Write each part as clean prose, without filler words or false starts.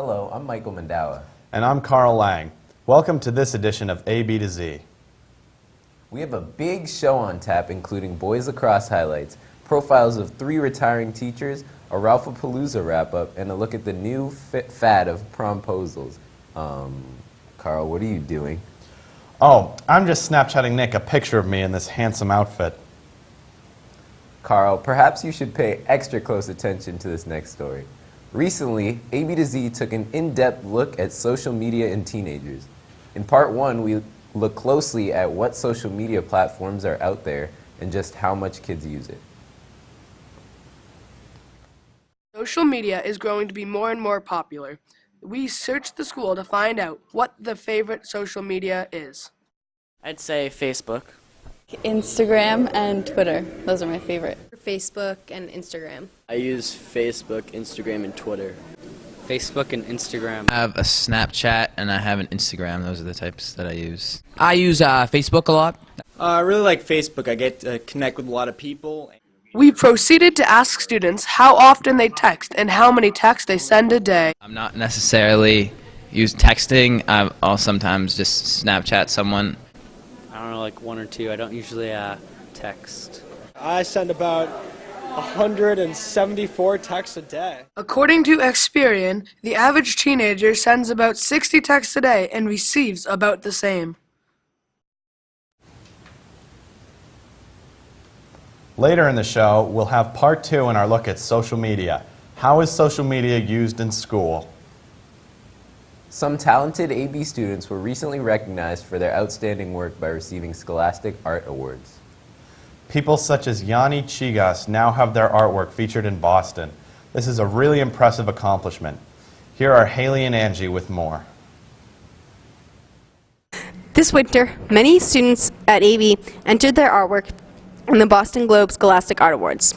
Hello, I'm Michael Mandawa. And I'm Carl Lang. Welcome to this edition of A, B to Z. We have a big show on tap, including Boys Lacrosse highlights, profiles of 3 retiring teachers, a Ralphapalooza wrap-up, and a look at the new fad of promposals. Carl, what are you doing? Oh, I'm just Snapchatting Nick a picture of me in this handsome outfit. Carl, perhaps you should pay extra close attention to this next story. Recently, A, B to Z took an in-depth look at social media and teenagers. In part 1, we look closely at what social media platforms are out there and just how much kids use it. Social media is growing to be more and more popular. We searched the school to find out what the favorite social media is. I'd say Facebook. Instagram and Twitter. Those are my favorite. Facebook and Instagram. I use Facebook, Instagram, and Twitter. Facebook and Instagram. I have a Snapchat and I have an Instagram. Those are the types that I use. I use Facebook a lot. I really like Facebook. I get to connect with a lot of people. We proceeded to ask students how often they text and how many texts they send a day. I'm not necessarily use texting. I'll sometimes just Snapchat someone. I don't know, like 1 or 2. I don't usually text. I send about 174 texts a day. According to Experian, the average teenager sends about 60 texts a day and receives about the same. Later in the show, we'll have part 2 in our look at social media. How is social media used in school? Some talented AB students were recently recognized for their outstanding work by receiving Scholastic Art Awards. People such as Yanni Chigas now have their artwork featured in Boston. This is a really impressive accomplishment. Here are Haley and Angie with more. This winter, many students at AB entered their artwork in the Boston Globe Scholastic Art Awards.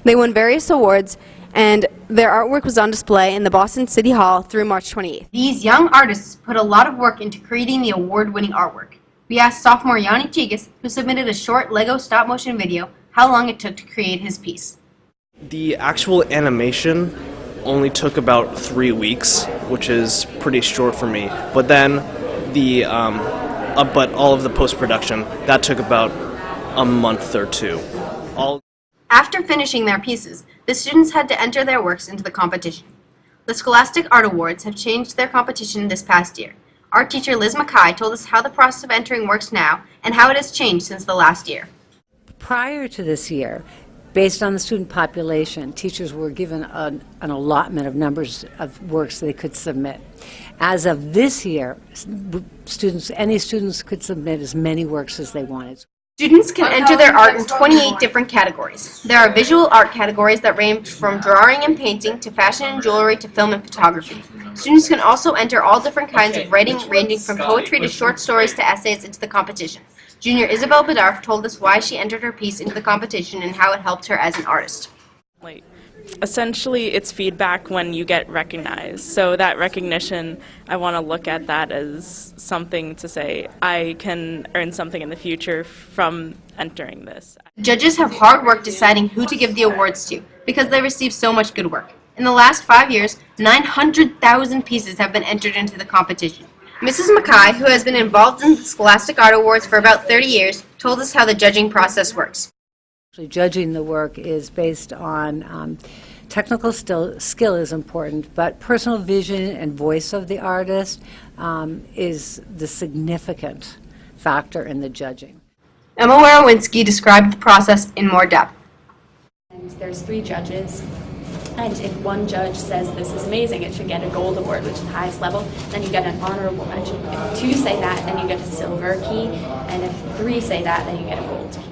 They won various awards, and their artwork was on display in the Boston City Hall through March 28th. These young artists put a lot of work into creating the award-winning artwork. We asked sophomore Yanni Chigas, who submitted a short Lego stop-motion video, how long it took to create his piece. The actual animation only took about 3 weeks, which is pretty short for me. But then but all of the post-production, that took about a month or 2. After finishing their pieces, the students had to enter their works into the competition. The Scholastic Art Awards have changed their competition this past year. Art teacher Liz Mackay told us how the process of entering works now and how it has changed since the last year. Prior to this year, based on the student population, teachers were given an allotment of numbers of works they could submit. As of this year, any students could submit as many works as they wanted. Students can enter their art in 28 different categories. There are visual art categories that range from drawing and painting to fashion and jewelry to film and photography. Students can also enter all different kinds of writing, ranging from poetry to short stories to essays, into the competition. Junior Isabel Bedarf told us why she entered her piece into the competition and how it helped her as an artist. Essentially, it's feedback when you get recognized. So that recognition, I want to look at that as something to say, I can earn something in the future from entering this. Judges have hard work deciding who to give the awards to because they receive so much good work. In the last 5 years, 900,000 pieces have been entered into the competition. Mrs. Mackay, who has been involved in the Scholastic Art Awards for about 30 years, told us how the judging process works. Judging the work is based on technical skill is important, but personal vision and voice of the artist is the significant factor in the judging. Emma Werowinski described the process in more depth. And there's 3 judges, and if one judge says this is amazing, it should get a gold award, which is the highest level, then you get an honorable mention. If 2 say that, then you get a silver key, and if 3 say that, then you get a gold key.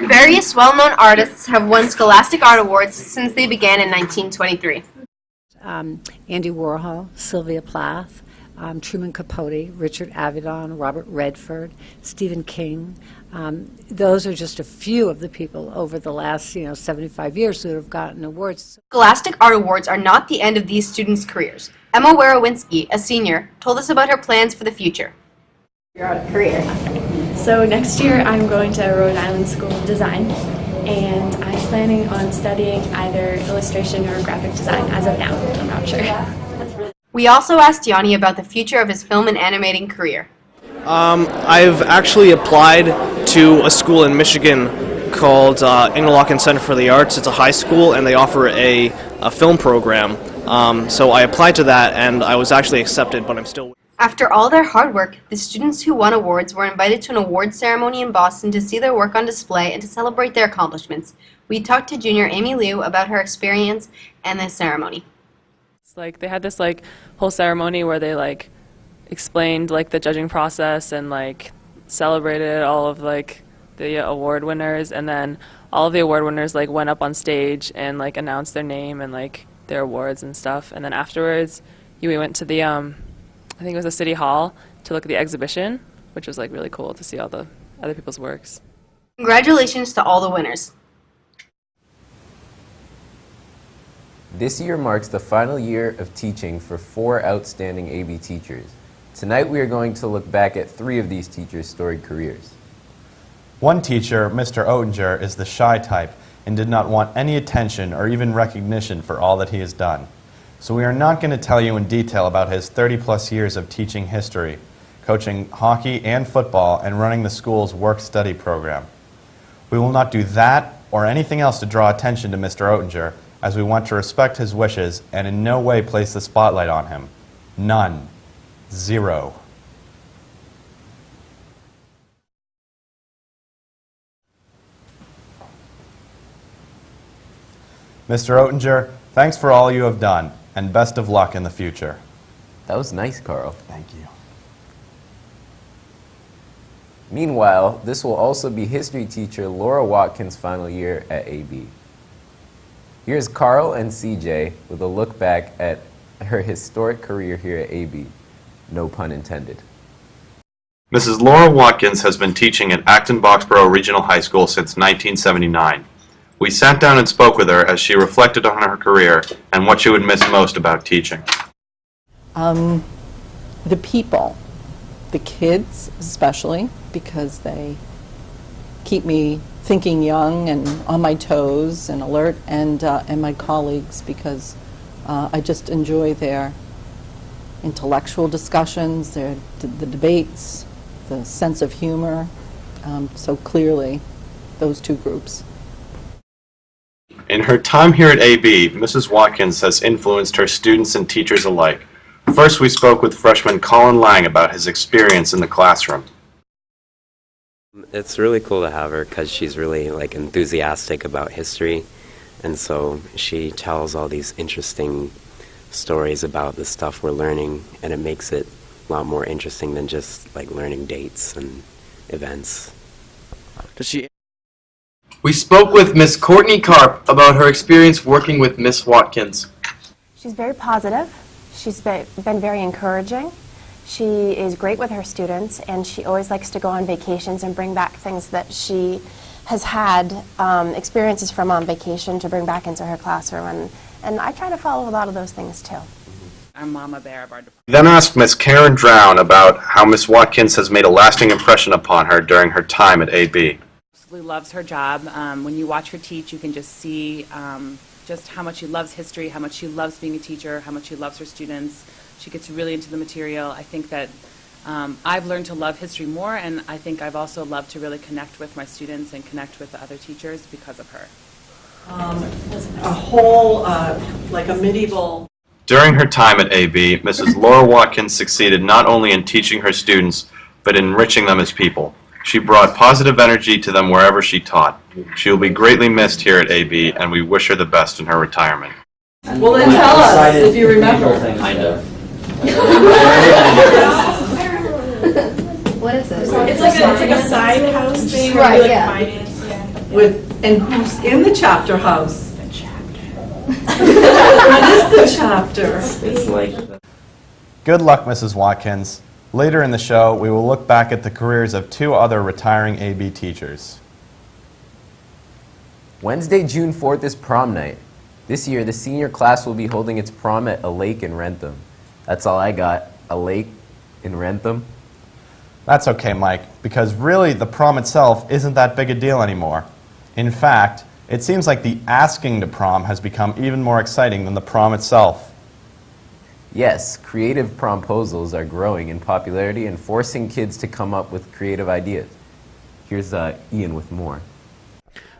Various well-known artists have won Scholastic Art Awards since they began in 1923. Andy Warhol, Sylvia Plath, Truman Capote, Richard Avedon, Robert Redford, Stephen King. Those are just a few of the people over the last 75 years who have gotten awards. Scholastic Art Awards are not the end of these students' careers. Emma Werowinski, a senior, told us about her plans for the future. You're out of career. So next year I'm going to Rhode Island School of Design, and I'm planning on studying either illustration or graphic design as of now. I'm not sure. We also asked Yanni about the future of his film and animating career. I've actually applied to a school in Michigan called Interlochen Center for the Arts. It's a high school, and they offer a film program. So I applied to that, and I was actually accepted, but I'm still... After all their hard work, the students who won awards were invited to an awards ceremony in Boston to see their work on display and to celebrate their accomplishments. We talked to junior Amy Liu about her experience and the ceremony. It's like they had this like whole ceremony where they like explained like the judging process and like celebrated all of like the award winners, and then all of the award winners like went up on stage and like announced their name and like their awards and stuff. And then afterwards we went to the I think it was the City Hall to look at the exhibition, which was like really cool to see all the other people's works. Congratulations to all the winners. This year marks the final year of teaching for 4 outstanding AB teachers. Tonight we are going to look back at 3 of these teachers' storied careers. One teacher, Mr. Oettinger, is the shy type and did not want any attention or even recognition for all that he has done. So we are not going to tell you in detail about his 30-plus years of teaching history, coaching hockey and football, and running the school's work-study program. We will not do that or anything else to draw attention to Mr. Oettinger, as we want to respect his wishes and in no way place the spotlight on him. None. 0. Mr. Oettinger, thanks for all you have done, and best of luck in the future. That was nice, Carl. Thank you. Meanwhile, this will also be history teacher Laura Watkins' final year at AB. Here's Carl and CJ with a look back at her historic career here at AB. No pun intended. Mrs. Laura Watkins has been teaching at Acton-Boxborough Regional High School since 1979. We sat down and spoke with her as she reflected on her career and what she would miss most about teaching. The people, the kids especially, because they keep me thinking young and on my toes and alert, and my colleagues, because I just enjoy their intellectual discussions, the debates, the sense of humor. So clearly, those 2 groups. In her time here at AB, Mrs. Watkins has influenced her students and teachers alike. First, we spoke with freshman Colin Lang about his experience in the classroom. It's really cool to have her because she's really like enthusiastic about history, and so she tells all these interesting stories about the stuff we're learning, and it makes it a lot more interesting than just like learning dates and events. We spoke with Miss Courtney Karp about her experience working with Miss Watkins. She's very positive. She's been very encouraging. She is great with her students, and she always likes to go on vacations and bring back things that she has had experiences from on vacation to bring back into her classroom, and I try to follow a lot of those things too. I'm Mama Bear of our department. We then asked Miss Karen Drown about how Miss Watkins has made a lasting impression upon her during her time at AB. Absolutely loves her job. When you watch her teach, you can just see just how much she loves history, how much she loves being a teacher, how much she loves her students. She gets really into the material. I think that I've learned to love history more, and I think I've also loved to really connect with my students and connect with the other teachers because of her. A whole, like a medieval... During her time at AB, Mrs. Laura Watkins succeeded not only in teaching her students, but in enriching them as people. She brought positive energy to them wherever she taught. She will be greatly missed here at AB, and we wish her the best in her retirement. Well, then tell us if you remember. Kind of. What is this? It's like a side house thing, right? Like Yeah. finance, yeah. And who's in the chapter house? The chapter. What is the chapter? It's like. Good luck, Mrs. Watkins. Later in the show, we will look back at the careers of 2 other retiring AB teachers. Wednesday, June 4th is prom night. This year, the senior class will be holding its prom at a lake in Rentham. That's all I got. A lake in Rentham. That's okay, Mike, because really the prom itself isn't that big a deal anymore. In fact, it seems like the asking to prom has become even more exciting than the prom itself. Yes, creative promposals are growing in popularity and forcing kids to come up with creative ideas. Here's Ian with more.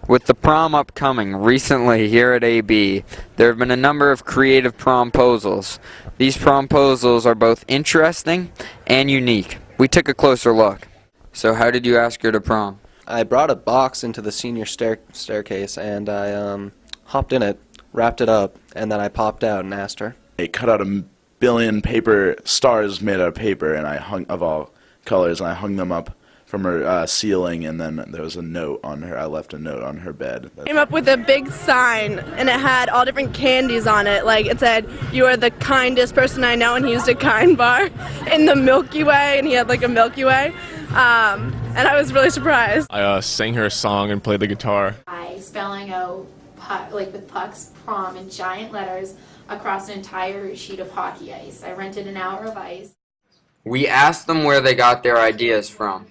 With the prom upcoming, recently here at AB, there have been a number of creative promposals. These promposals are both interesting and unique. We took a closer look. So how did you ask her to prom? I brought a box into the senior staircase, and I hopped in it, wrapped it up, and then I popped out and asked her. I cut out a billion paper stars made out of paper, and I hung of all colors, and I hung them up from her ceiling, and then there was a note on her. I left a note on her bed. Came up with a big sign, and it had all different candies on it. Like it said, "You are the kindest person I know," and he used a kind bar in the Milky Way, and he had like a Milky Way. And I was really surprised. I sang her a song and played the guitar. By spelling out like with pucks prom in giant letters across an entire sheet of hockey ice. I rented an hour of ice. We asked them where they got their ideas from.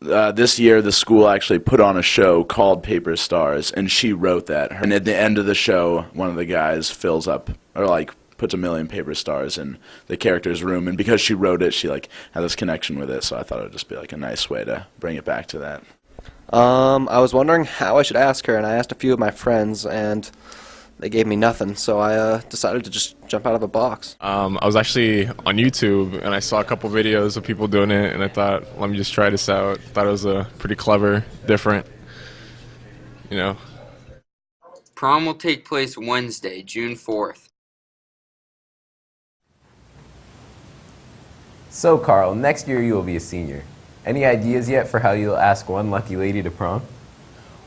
This year, the school actually put on a show called Paper Stars, and she wrote that. And at the end of the show, one of the guys fills up, or like puts a million paper stars in the character's room. And because she wrote it, she like had this connection with it. So I thought it would just be like a nice way to bring it back to that. I was wondering how I should ask her, and I asked a few of my friends, and they gave me nothing. So I decided to just jump out of a box. I was actually on YouTube, and I saw a couple videos of people doing it, and I thought, let me just try this out. Thought it was pretty clever, different, you know. Prom will take place Wednesday, June 4th. So Carl, next year you will be a senior. Any ideas yet for how you'll ask one lucky lady to prom?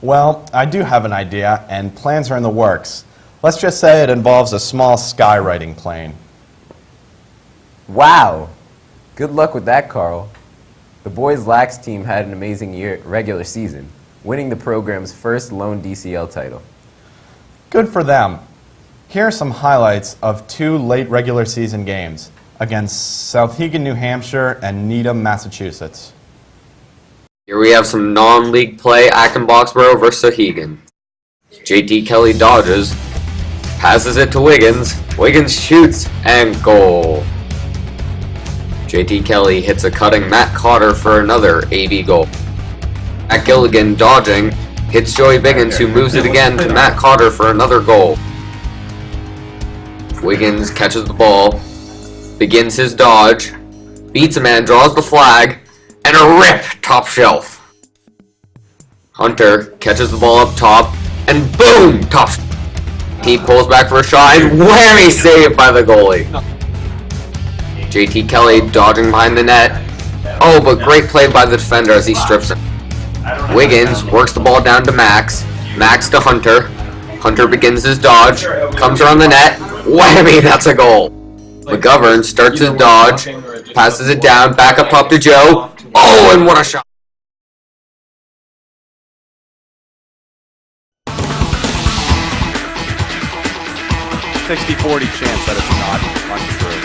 Well, I do have an idea, and plans are in the works. Let's just say it involves a small skywriting plane. Wow! Good luck with that, Carl. The boys' lax team had an amazing regular season, winning the program's first lone DCL title. Good for them. Here are some highlights of 2 late regular season games against Southegan, New Hampshire and Needham, Massachusetts. Here we have some non-league play, Acton-Boxborough versus Souhegan. JT Kelly dodges, passes it to Wiggins, Wiggins shoots, and goal. JT Kelly hits a cutting Matt Cotter for another AB goal. Matt Gilligan dodging, hits Joey Biggins who moves it again to Matt Cotter for another goal. Wiggins catches the ball, begins his dodge, beats a man, draws the flag, and a rip top shelf. Hunter catches the ball up top, and boom, top shelf. He pulls back for a shot, and whammy saved by the goalie. JT Kelly dodging behind the net. Oh, but great play by the defender as he strips him. Wiggins works the ball down to Max. Max to Hunter. Hunter begins his dodge, comes around the net. Whammy, that's a goal. McGovern starts his dodge, passes it down, back up top to Joe. Oh, and what a shot. $60-40 chance that it's not untrue.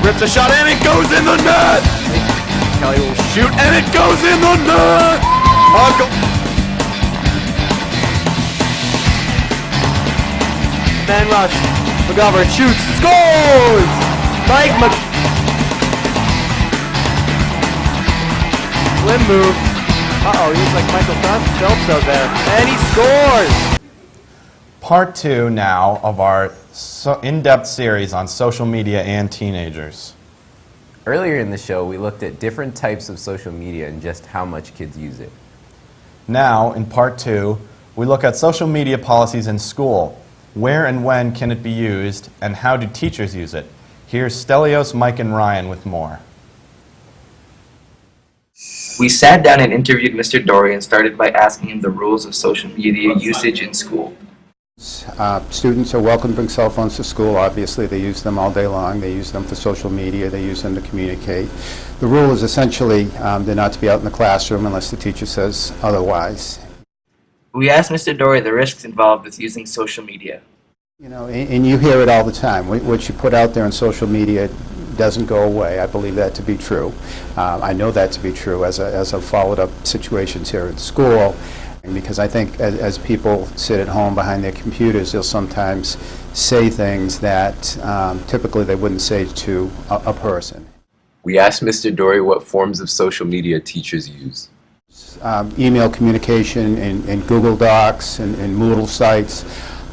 Rips a shot and it goes in the net! Kelly will shoot and it goes in the net! Man rush. McGovern shoots, scores! Mike Slim move. Uh-oh, he looks like Michael Phelps out there. And he scores! Part 2 now of our in-depth series on social media and teenagers. Earlier in the show, we looked at different types of social media and just how much kids use it. Now, in Part 2, we look at social media policies in school. Where and when can it be used, and how do teachers use it? Here's Stelios, Mike, and Ryan with more. We sat down and interviewed Mr. Dory and started by asking him the rules of social media usage in school. Students are welcome to bring cell phones to school. Obviously, they use them all day long. They use them for social media. They use them to communicate. The rule is essentially they're not to be out in the classroom unless the teacher says otherwise. We asked Mr. Dory the risks involved with using social media. You know, and you hear it all the time. What you put out there on social media doesn't go away. I believe that to be true. I know that to be true as I've followed up situations here at school, and because I think as people sit at home behind their computers, they'll sometimes say things that typically they wouldn't say to a person. We asked Mr. Dory what forms of social media teachers use. Email communication and Google Docs and Moodle sites.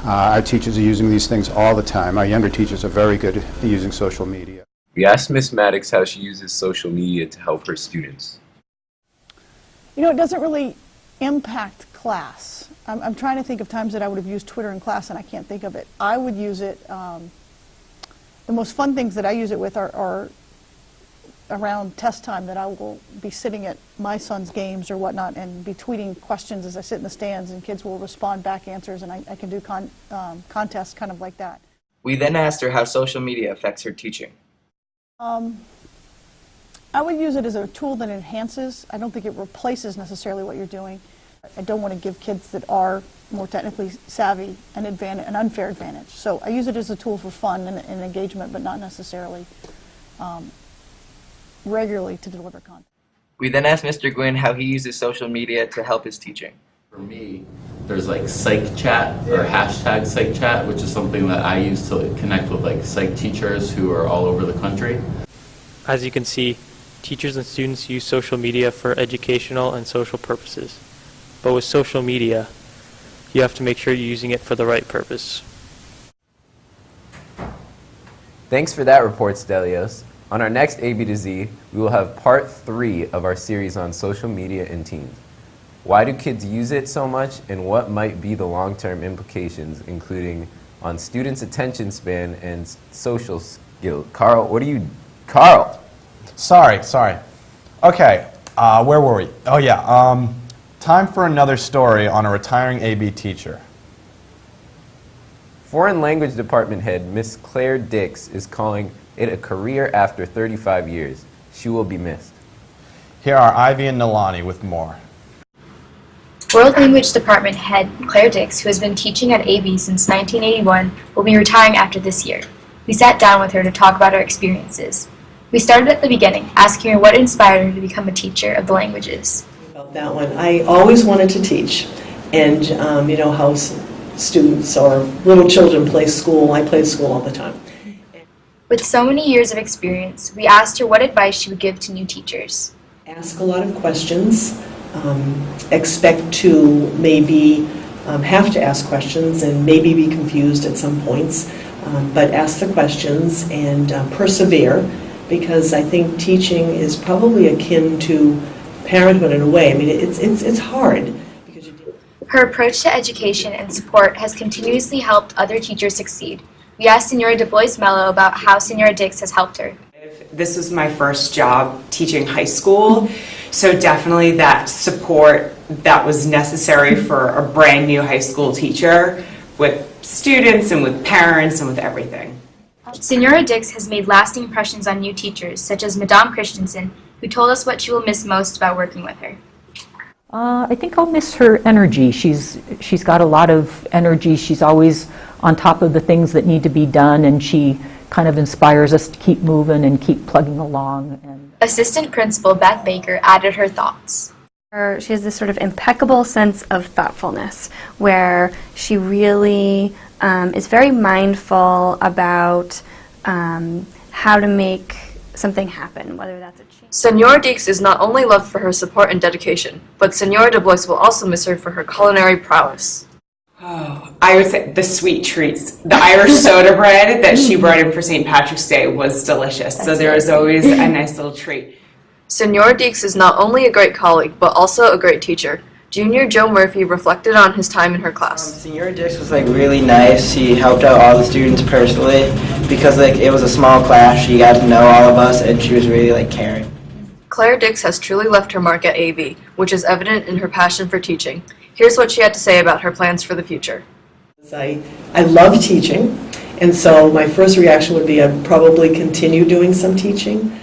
Our teachers are using these things all the time. Our younger teachers are very good at using social media. We asked Miss Maddox how she uses social media to help her students. You know, it doesn't really impact class. I'm trying to think of times that I would have used Twitter in class, and I can't think of it. I would use it, the most fun things that I use it with are around test time, that I will be sitting at my son's games or whatnot and be tweeting questions as I sit in the stands, and kids will respond back answers, and I can do contests kind of like that. We then asked her how social media affects her teaching. I would use it as a tool that enhances. I don't think it replaces necessarily what you're doing. I don't want to give kids that are more technically savvy an unfair advantage. So I use it as a tool for fun and engagement, but not necessarily regularly to deliver content. We then asked Mr. Gwynn how he uses social media to help his teaching. For me, there's like psych chat or hashtag psych chat, which is something that I use to connect with like psych teachers who are all over the country. As you can see, teachers and students use social media for educational and social purposes. But with social media, you have to make sure you're using it for the right purpose. Thanks for that report, Stelios. On our next A, B to Z, we will have part 3 of our series on social media and teens. Why do kids use it so much, and what might be the long-term implications, including on students' attention span and social skill? Carl, Carl! Sorry. Okay, where were we? Oh yeah, time for another story on a retiring AB teacher. Foreign Language Department head Miss Claire Dix is calling it a career after 35 years. She will be missed. Here are Ivy and Nalani with more. World Language Department head Claire Dix, who has been teaching at AB since 1981, will be retiring after this year. We sat down with her to talk about her experiences. We started at the beginning, asking her what inspired her to become a teacher of the languages. About that one, I always wanted to teach, and you know how students or little children play school. I played school all the time. With so many years of experience, we asked her what advice she would give to new teachers. Ask a lot of questions. Expect to maybe have to ask questions and maybe be confused at some points, but ask the questions and persevere, because I think teaching is probably akin to parenthood in a way. I mean, it's hard. Her approach to education and support has continuously helped other teachers succeed. We asked Senora Du Bois Mello about how Senora Dix has helped her. This was my first job teaching high school, so definitely that support that was necessary for a brand new high school teacher with students and with parents and with everything. Senora Dix has made lasting impressions on new teachers, such as Madame Christensen, who told us what she will miss most about working with her. I think I'll miss her energy. She's got a lot of energy. She's always on top of the things that need to be done, and she kind of inspires us to keep moving and keep plugging along. Assistant Principal Beth Baker added her thoughts. She has this sort of impeccable sense of thoughtfulness, where she really is very mindful about how to make something happen, whether that's a change. Senora Dix is not only loved for her support and dedication, but Senora Du Bois will also miss her for her culinary prowess. Oh, I would say the sweet treats. The Irish soda bread that she brought in for St. Patrick's Day was delicious, so there was always a nice little treat. Senora Dix is not only a great colleague, but also a great teacher. Junior Joe Murphy reflected on his time in her class. Senora Dix was really nice. She helped out all the students personally because it was a small class. She got to know all of us, and she was really caring. Claire Dix has truly left her mark at AB, which is evident in her passion for teaching. Here's what she had to say about her plans for the future. I love teaching, and so my first reaction would be I'd probably continue doing some teaching.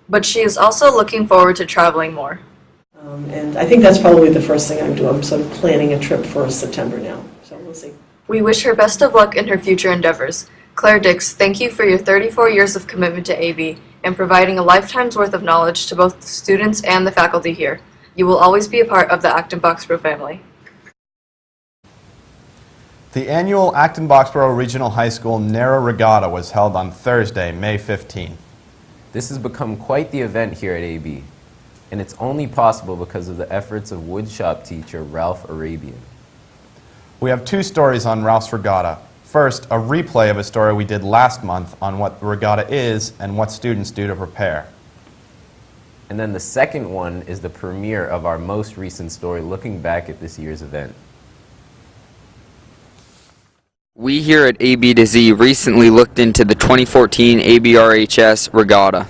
But she is also looking forward to traveling more. And I think that's probably the first thing I'm doing. I'm sort of planning a trip for September now, so we'll see. We wish her best of luck in her future endeavors. Claire Dix, thank you for your 34 years of commitment to AB and providing a lifetime's worth of knowledge to both the students and the faculty here. You will always be a part of the Acton-Boxborough family. The annual Acton-Boxborough Regional High School Narrow Regatta was held on Thursday, May 15. This has become quite the event here at AB, and it's only possible because of the efforts of woodshop teacher Ralph Arabian. We have two stories on Ralph's Regatta. First, a replay of a story we did last month on what the regatta is and what students do to prepare. And then the second one is the premiere of our most recent story looking back at this year's event. We here at AB to Z recently looked into the 2014 ABRHS Regatta.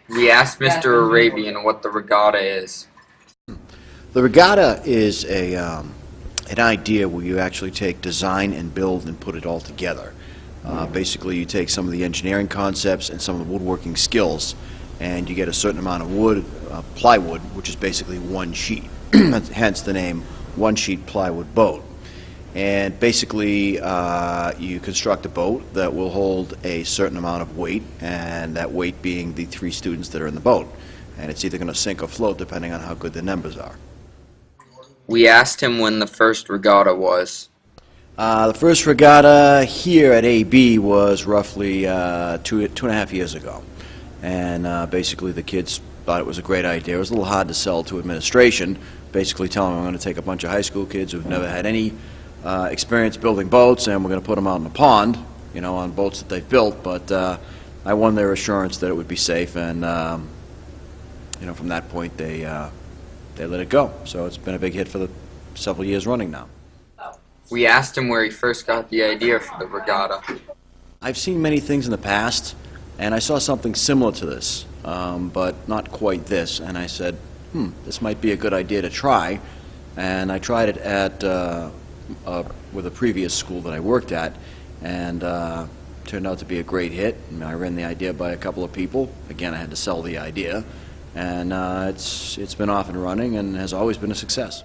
We asked Mr. Arabian what the regatta is. The regatta is an idea where you actually take design and build and put it all together. Basically, you take some of the engineering concepts and some of the woodworking skills, and you get a certain amount of wood, plywood, which is basically one sheet, hence the name One Sheet Plywood Boat. And basically, you construct a boat that will hold a certain amount of weight, and that weight being the 3 students that are in the boat. And it's either going to sink or float depending on how good the numbers are. We asked him when the first regatta was. The first regatta here at AB was roughly 2.5 years ago. And basically the kids thought it was a great idea. It was a little hard to sell to administration, basically telling them I'm going to take a bunch of high school kids who've never had any experience building boats, and we're going to put them out in the pond, you know, on boats that they've built. But I won their assurance that it would be safe, and you know, from that point they let it go. So it's been a big hit for the several years running now. We asked him where he first got the idea for the regatta. I've seen many things in the past, and I saw something similar to this, but not quite this. And I said, this might be a good idea to try. And I tried it at with a previous school that I worked at, and turned out to be a great hit. I ran the idea by a couple of people. Again, I had to sell the idea. And it's been off and running and has always been a success.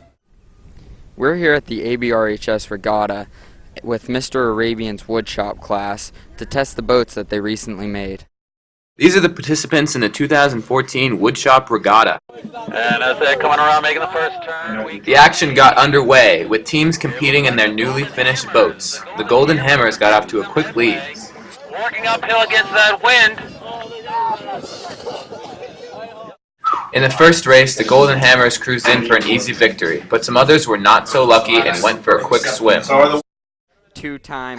We're here at the ABRHS Regatta with Mr. Arabian's woodshop class to test the boats that they recently made. These are the participants in the 2014 Woodshop Regatta. And as they're coming around making the first turn, The action got underway with teams competing in their newly finished boats. The Golden Hammers got off to a quick lead. working uphill against that wind. In the first race, the Golden Hammers cruised in for an easy victory, but some others were not so lucky and went for a quick swim.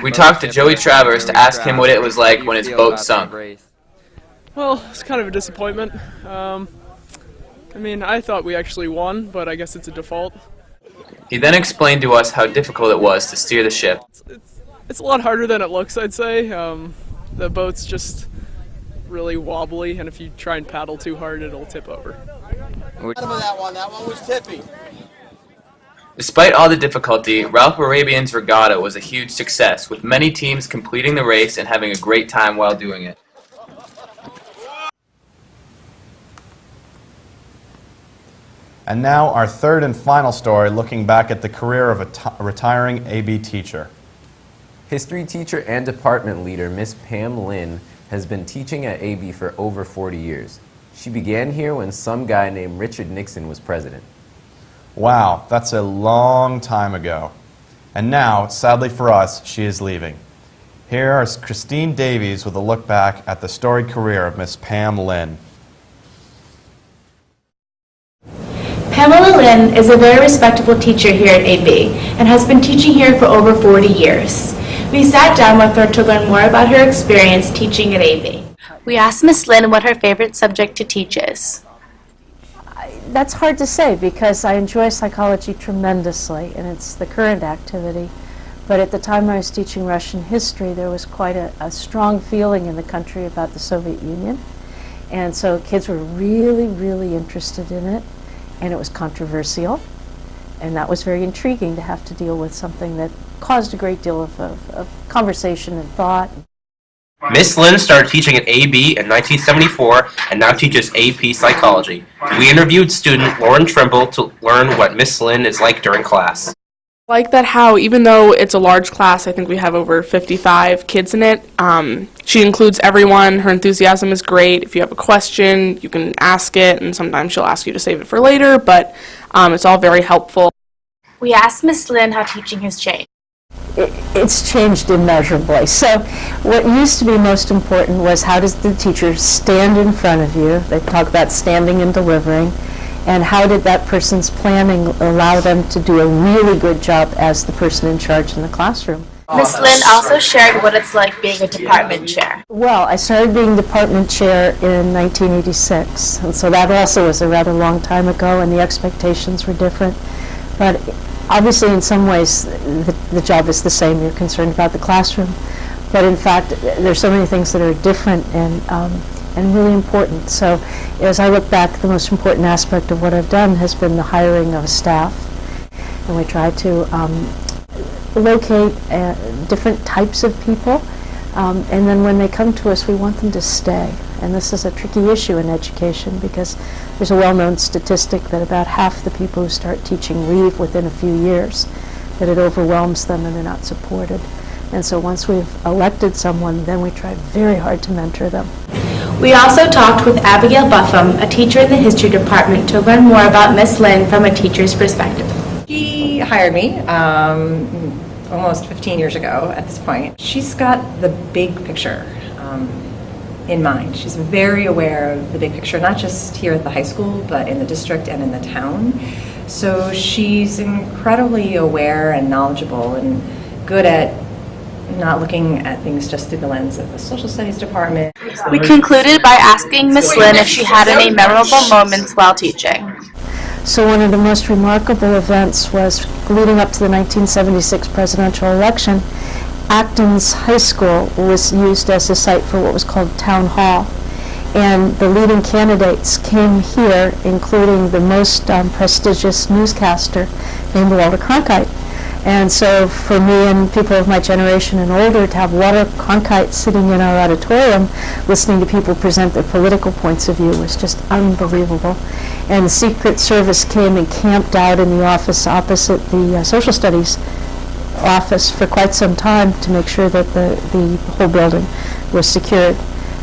We talked to Joey Travers to ask him what it was like when his boat sunk. Well, it's kind of a disappointment. I mean, I thought we actually won, but I guess it's a default. He then explained to us how difficult it was to steer the ship. It's a lot harder than it looks, I'd say. The boat's just really wobbly, and if you try and paddle too hard, it'll tip over. That one was tippy. Despite all the difficulty, Ralph Arabian's regatta was a huge success, with many teams completing the race and having a great time while doing it. And now our third and final story, looking back at the career of a retiring AB teacher. History teacher and department leader Miss Pam Lynn has been teaching at AB for over 40 years. She began here when some guy named Richard Nixon was president. Wow, that's a long time ago. And now, sadly for us, she is leaving. Here is Christine Davies with a look back at the storied career of Miss Pam Lynn. Pamela Lynn is a very respectable teacher here at AB and has been teaching here for over 40 years. We sat down with her to learn more about her experience teaching at AB. We asked Miss Lynn what her favorite subject to teach is. That's hard to say because I enjoy psychology tremendously, and it's the current activity. But at the time I was teaching Russian history, there was quite a strong feeling in the country about the Soviet Union. And so kids were really, really interested in it, and it was controversial. And that was very intriguing to have to deal with something that caused a great deal of conversation and thought. Miss Lynn started teaching at AB in 1974 and now teaches AP Psychology. We interviewed student Lauren Trimble to learn what Miss Lynn is like during class. Like that how even though it's a large class, I think we have over 55 kids in it, she includes everyone. Her enthusiasm is great. If you have a question, you can ask it, and sometimes she'll ask you to save it for later, but it's all very helpful. We asked Miss Lynn how teaching has changed. It's changed immeasurably. So what used to be most important was how does the teacher stand in front of you? They talk about standing and delivering. And how did that person's planning allow them to do a really good job as the person in charge in the classroom? Miss Lynn also shared what it's like being a department chair. Well, I started being department chair in 1986, and so that also was a rather long time ago, and the expectations were different. But obviously, in some ways, the job is the same. You're concerned about the classroom. But in fact, there's so many things that are different and really important. So as I look back, the most important aspect of what I've done has been the hiring of staff. And we try to locate different types of people. And then when they come to us, we want them to stay. And this is a tricky issue in education because there's a well-known statistic that about half the people who start teaching leave within a few years, that it overwhelms them and they're not supported. And so once we've elected someone, then we try very hard to mentor them. We also talked with Abigail Buffum, a teacher in the history department, to learn more about Miss Lynn from a teacher's perspective. She hired me almost 15 years ago at this point. She's got the big picture in mind. She's very aware of the big picture, not just here at the high school, but in the district and in the town. So she's incredibly aware and knowledgeable and good at not looking at things just through the lens of the social studies department. We concluded by asking Miss Lynn if she had any memorable moments while teaching. So one of the most remarkable events was leading up to the 1976 presidential election. Acton's High School was used as a site for what was called Town Hall. And the leading candidates came here, including the most prestigious newscaster named Walter Cronkite. And so for me and people of my generation and older to have Walter Cronkite sitting in our auditorium listening to people present their political points of view was just unbelievable. And the Secret Service came and camped out in the office opposite the social studies office for quite some time to make sure that the whole building was secured.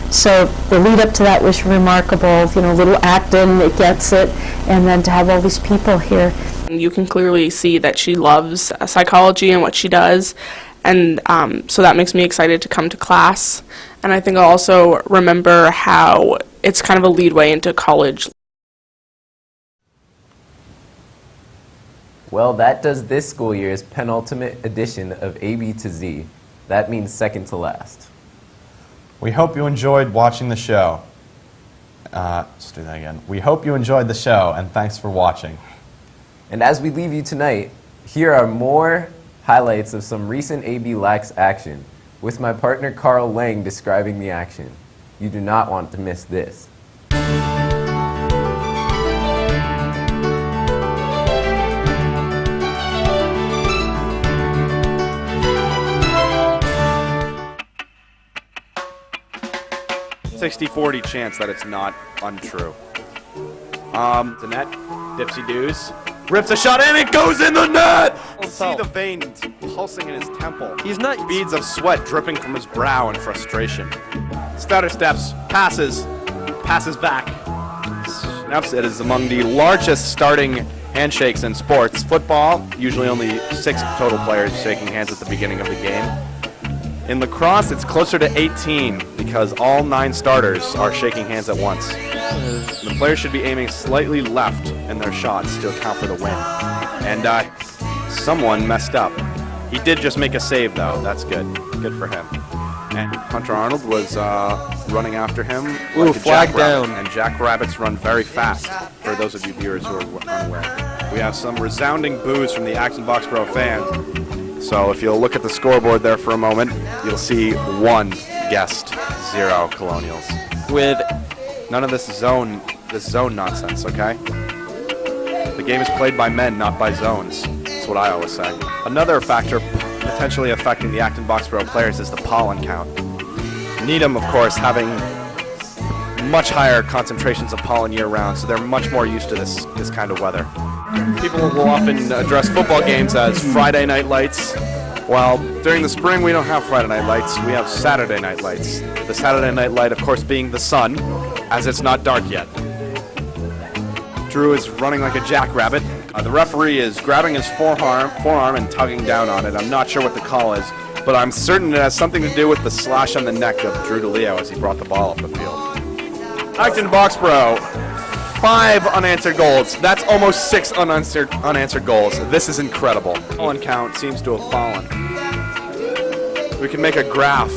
So the lead up to that was remarkable, you know, little Acton, it gets it, and then to have all these people here. You can clearly see that she loves psychology and what she does, and so that makes me excited to come to class. And I think I'll also remember how it's kind of a leadway into college. Well, that does this school year's penultimate edition of A-B to Z. That means second to last. We hope you enjoyed watching the show. Let's do that again. We hope you enjoyed the show, and thanks for watching. And as we leave you tonight, here are more highlights of some recent A-B Lax action, with my partner Carl Lang describing the action. You do not want to miss this. "60-40 chance that it's not untrue. The net, Dipsy-doos, rips a shot and it goes in the net! See the veins pulsing in his temple. He's not beads of sweat dripping from his brow in frustration. Stutter steps, passes back. Snaps it is among the largest starting handshakes in sports. Football, usually only 6 total players shaking hands at the beginning of the game. In lacrosse, it's closer to 18 because all 9 starters are shaking hands at once. The players should be aiming slightly left in their shots to account for the wind. And someone messed up. He did just make a save, though. That's good. Good for him. And Hunter Arnold was running after him like a flag jackrabbit. down. And jackrabbits run very fast, for those of you viewers who are unaware. We have some resounding boos from the Acton Boxborough fans. So if you'll look at the scoreboard there for a moment, you'll see 1 guest, 0 Colonials. With none of this zone nonsense, okay? The game is played by men, not by zones. That's what I always say. Another factor potentially affecting the Acton Boxborough players is the pollen count. Needham, of course, having much higher concentrations of pollen year-round, so they're much more used to this kind of weather. People will often address football games as Friday night lights. Well, during the spring we don't have Friday night lights, we have Saturday night lights. The Saturday night light, of course, being the sun, as it's not dark yet. Drew is running like a jackrabbit. The referee is grabbing his forearm and tugging down on it. I'm not sure what the call is, but I'm certain it has something to do with the slash on the neck of Drew DeLeo as he brought the ball up the field. Acton Boxborough, 5 unanswered goals. That's almost 6 unanswered goals. This is incredible. Pollen count seems to have fallen. We can make a graph.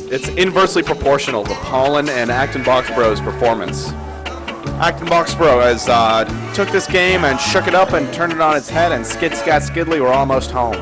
It's inversely proportional to pollen and Acton Boxborough's performance. Acton Boxborough has took this game and shook it up and turned it on its head, and skid, scat, skidly, we're almost home.